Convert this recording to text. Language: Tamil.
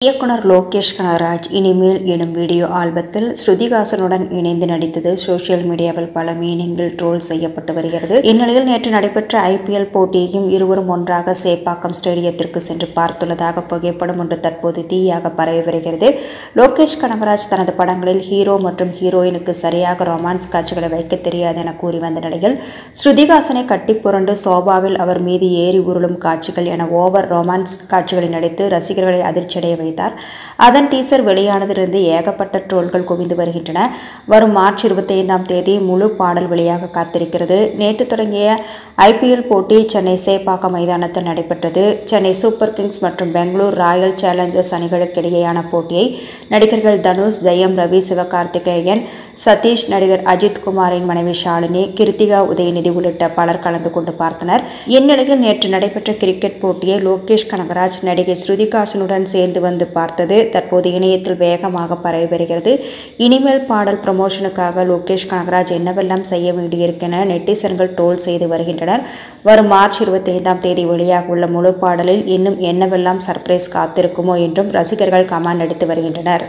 இயக்குனர் லோகேஷ் கனகராஜ் இனிமேல் எனும் வீடியோ ஆல்பத்தில் ஸ்ருதிஹாசனுடன் இணைந்து நடித்தது சோசியல் மீடியாவில் பல மீனிங்கில் ட்ரோல் செய்யப்பட்டு வருகிறது. இந்நிலையில் நேற்று நடைபெற்ற IPL போட்டியையும் இருவரும் ஒன்றாக சேப்பாக்கம் ஸ்டேடியத்திற்கு சென்று பார்த்துள்ளதாக புகைப்படம் ஒன்று தற்போது தீயாக பரவி வருகிறது. லோகேஷ் கனகராஜ் தனது படங்களில் ஹீரோ மற்றும் ஹீரோயினுக்கு சரியாக ரொமான்ஸ் காட்சிகளை வைக்க தெரியாது என கூறி வந்த நிலையில் ஸ்ருதிஹாசனை கட்டி புரண்டு சோபாவில் அவர் மீது ஏறி உருளும் காட்சிகள் என ஓவர் ரொமான்ஸ் காட்சிகளில் நடித்து ரசிகர்களை அதிர்ச்சியடைய வைத்தார். அதன் டீசர் வெளியானதிலிருந்து ஏகப்பட்ட ட்ரோல்கள் குவிந்து வருகின்றன. வரும் மார்ச் 25ஆம் தேதி முழு பாடல் வெளியாக காத்திருக்கிறது. நேற்று தொடங்கிய IPL போட்டி சென்னை சேப்பாக்கம் மைதானத்தில் நடைபெற்றது. சென்னை சூப்பர் கிங்ஸ் மற்றும் பெங்களூர் ராயல் சேலஞ்சர்ஸ் அணிகளுக்கு இடையேயான போட்டியை நடிகர்கள் தனுஷ், ஜெயம் ரவி, சிவகார்த்திகேயன், சதீஷ், நடிகர் அஜித் குமாரின் மனைவி ஷாலினி, கிருத்திகா, உதயநிதி உள்ளிட்ட பலர் கலந்து கொண்டு பார்த்தனர். இந்நிலையில் நேற்று நடைபெற்ற கிரிக்கெட் போட்டியை லோகேஷ் கனகராஜ் நடிகை ஸ்ருதிஹாசனுடன் சேர்ந்து வந்து பார்த்தது தற்போது இணையத்தில் வேகமாக பரவி வருகிறது. இனிமேல் பாடல் ப்ரமோஷனுக்காக லோகேஷ் கனகராஜ் என்னவெல்லாம் செய்ய வேண்டியிருக்கென நெட்டிசன்கள் ட்ரோல் செய்து வருகின்றனர். வரும் மார்ச் 25ஆம் தேதி வெளியாக உள்ள முழு பாடலில் இன்னும் என்னவெல்லாம் சர்ப்ரைஸ் காத்திருக்குமோ என்றும் ரசிகர்கள் கமெண்ட் அடித்து வருகின்றனர்.